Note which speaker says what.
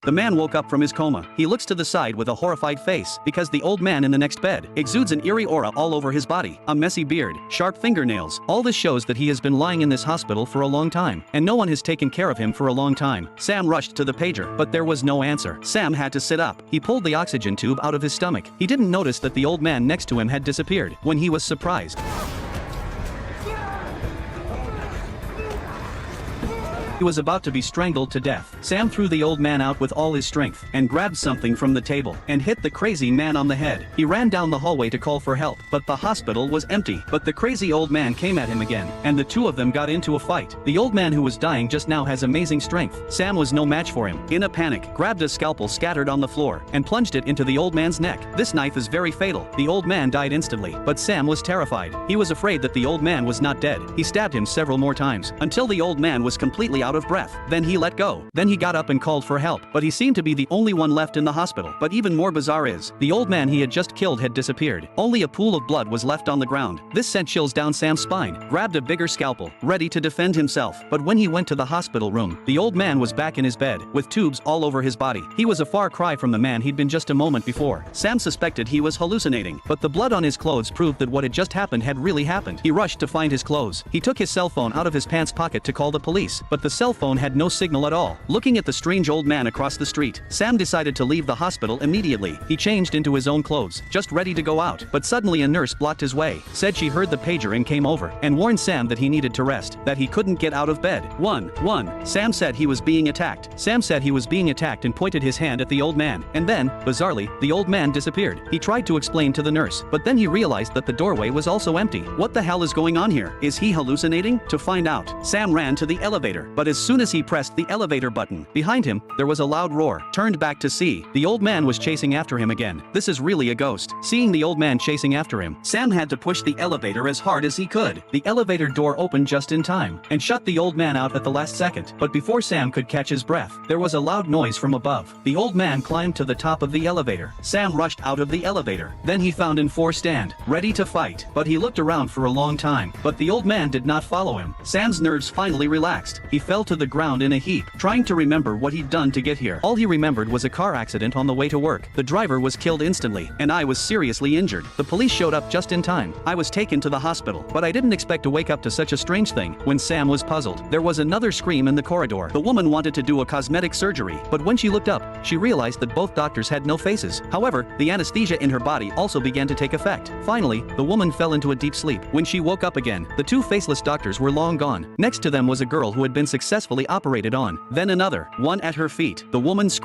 Speaker 1: The man woke up from his coma. He looks to the side with a horrified face because the old man in the next bed exudes an eerie aura all over his body. A messy beard, sharp fingernails. All this shows that he has been lying in this hospital for a long time, and no one has taken care of him for a long time. Sam rushed to the pager, but there was no answer. Sam had to sit up. He pulled the oxygen tube out of his stomach. He didn't notice that the old man next to him had disappeared. When he was surprised, he was about to be strangled to death. Sam threw the old man out with all his strength and grabbed something from the table and hit the crazy man on the head. He ran down the hallway to call for help, but the hospital was empty. But the crazy old man came at him again, and the two of them got into a fight. The old man who was dying just now has amazing strength. Sam was no match for him. In a panic, grabbed a scalpel scattered on the floor and plunged it into the old man's neck. This knife is very fatal. The old man died instantly, but Sam was terrified. He was afraid that the old man was not dead. He stabbed him several more times until the old man was completely out of breath. Then he let go. Then he got up and called for help, but he seemed to be the only one left in the hospital. But even more bizarre is, the old man he had just killed had disappeared. Only a pool of blood was left on the ground. This sent chills down Sam's spine. Grabbed a bigger scalpel, ready to defend himself. But when he went to the hospital room, the old man was back in his bed, with tubes all over his body. He was a far cry from the man he'd been just a moment before. Sam suspected he was hallucinating, but the blood on his clothes proved that what had just happened had really happened. He rushed to find his clothes. He took his cell phone out of his pants pocket to call the police, but the cell phone had no signal at all. Looking at the strange old man across the street, Sam decided to leave the hospital immediately. He changed into his own clothes, just ready to go out, but suddenly a nurse blocked his way, said she heard the pager and came over, and warned Sam that he needed to rest, that he couldn't get out of bed. Sam said he was being attacked. Sam said he was being attacked and pointed his hand at the old man, and then, bizarrely, the old man disappeared. He tried to explain to the nurse, but then he realized that the doorway was also empty. What the hell is going on here? Is he hallucinating? To find out, Sam ran to the elevator, but as soon as he pressed the elevator button, behind him, there was a loud roar. Turned back to see, the old man was chasing after him again. This is really a ghost. Seeing the old man chasing after him, Sam had to push the elevator as hard as he could. The elevator door opened just in time, and shut the old man out at the last second. But before Sam could catch his breath, there was a loud noise from above. The old man climbed to the top of the elevator. Sam rushed out of the elevator. Then he found N4 stand, ready to fight, but he looked around for a long time, but the old man did not follow him. Sam's nerves finally relaxed. He fell to the ground in a heap, trying to remember what he'd done to get here. All he remembered was a car accident on the way to work. The driver was killed instantly, and I was seriously injured. The police showed up just in time. I was taken to the hospital, but I didn't expect to wake up to such a strange thing. When Sam was puzzled, there was another scream in the corridor. The woman wanted to do a cosmetic surgery, but when she looked up, she realized that both doctors had no faces. However, the anesthesia in her body also began to take effect. Finally, the woman fell into a deep sleep. When she woke up again, the two faceless doctors were long gone. Next to them was a girl who had been successfully operated on. Then another, one at her feet. The woman screamed.